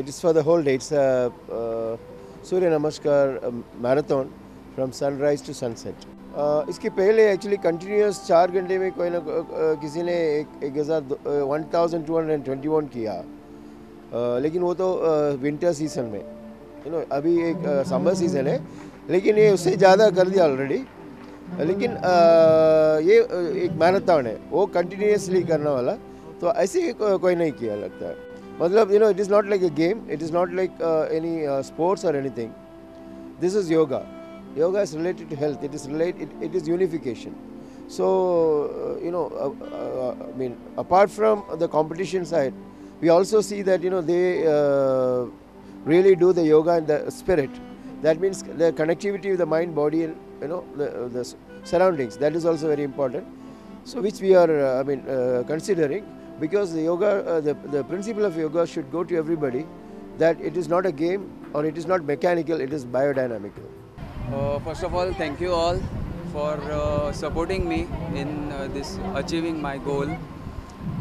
it is for the whole day. It's a Surya Namaskar marathon from sunrise to sunset. इसके पहले actually continuous 4 घंटे में कोई ना किसी ने 1221 किया, लेकिन वो तो विंटर सीजन में, अभी एक समर सीजन है, लेकिन ये उससे ज़्यादा कर दिया ऑलरेडी। लेकिन ये एक मैराथन है, वो कंटिन्यूसली करने वाला, तो ऐसे कोई नहीं किया लगता है। मतलब it is not like a game, it is not like any sports और anything. This is yoga. Yoga is related to health. It is unification. So I mean, apart from the competition side, we also see that they really do the yoga in the spirit. That means the connectivity with the mind, body, and the surroundings. That is also very important. So which we are considering, because the yoga, the principle of yoga should go to everybody. That it is not a game or it is not mechanical. It is biodynamical. First of all, thank you all for supporting me in this achieving my goal,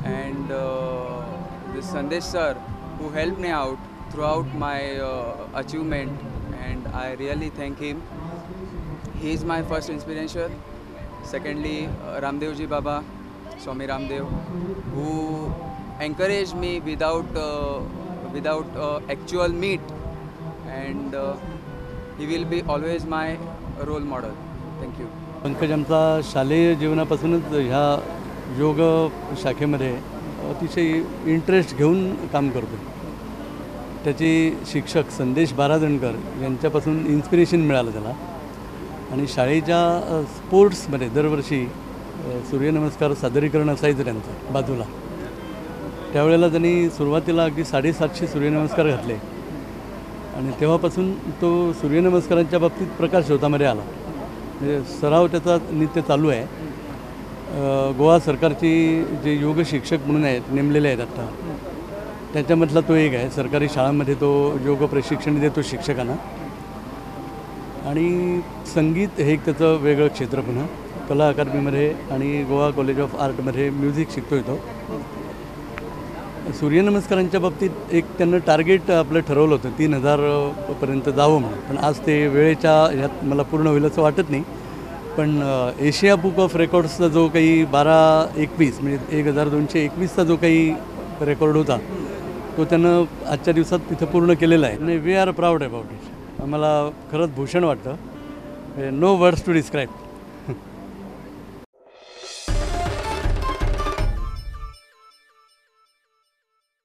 and this Sandesh sir who helped me out throughout my achievement, and I really thank him. He is my first inspiration. Secondly, Ramdev ji Baba, Swami Ramdev, who encouraged me without actual meet, and he will be always my role model. Thank you. Pankaj आमचा शालेय जीवनापासूनच ह्या योग शाखेमध्ये अतिशय interest घेऊन काम करतो. त्याचे शिक्षक संदेश बारादणकर यांच्यापासून इन्स्पिरेशन मिळालं त्याला, आणि शाळेच्या स्पोर्ट्समध्ये दरवर्षी सूर्यनमस्कार सादरीकरण असायचं त्यांचं बाजूला. त्यावेळेला त्यांनी सुरुवातीला अगदी 750 सूर्यनमस्कार घातले, आणि तेव्हापासून तो सूर्यनमस्कारांच्या बाबतीत प्रकाश झोतामध्ये आला. म्हणजे सराव त्याचा नित्य चालू आहे. गोवा सरकारची जे योग शिक्षक म्हणून आहेत नेमलेले आहेत आत्ता, त्याच्यामधला तो एक आहे. सरकारी शाळांमध्ये तो योग प्रशिक्षण देतो शिक्षकांना. आणि संगीत हे एक त्याचं वेगळं क्षेत्र, पुन्हा कला अकादमीमध्ये आणि गोवा कॉलेज ऑफ आर्टमध्ये म्युझिक शिकतो येतो. सूर्यनमस्कारांच्या बाबतीत एक त्यांना टार्गेट आपलं ठरवलं होतं 3000 पर्यंत जावं म्हणून, पण आज ते वेळेच्या ह्यात मला पूर्ण होईल असं वाटत नाही. पण एशिया बुक ऑफ रेकॉर्ड्सचा जो काही 1221 म्हणजे 1221चा जो काही रेकॉर्ड होता, तो त्यानं आजच्या दिवसात तिथं पूर्ण केलेला आहे. आणि we are proud about it. आम्हाला खरंच भूषण वाटतं. No words to describe.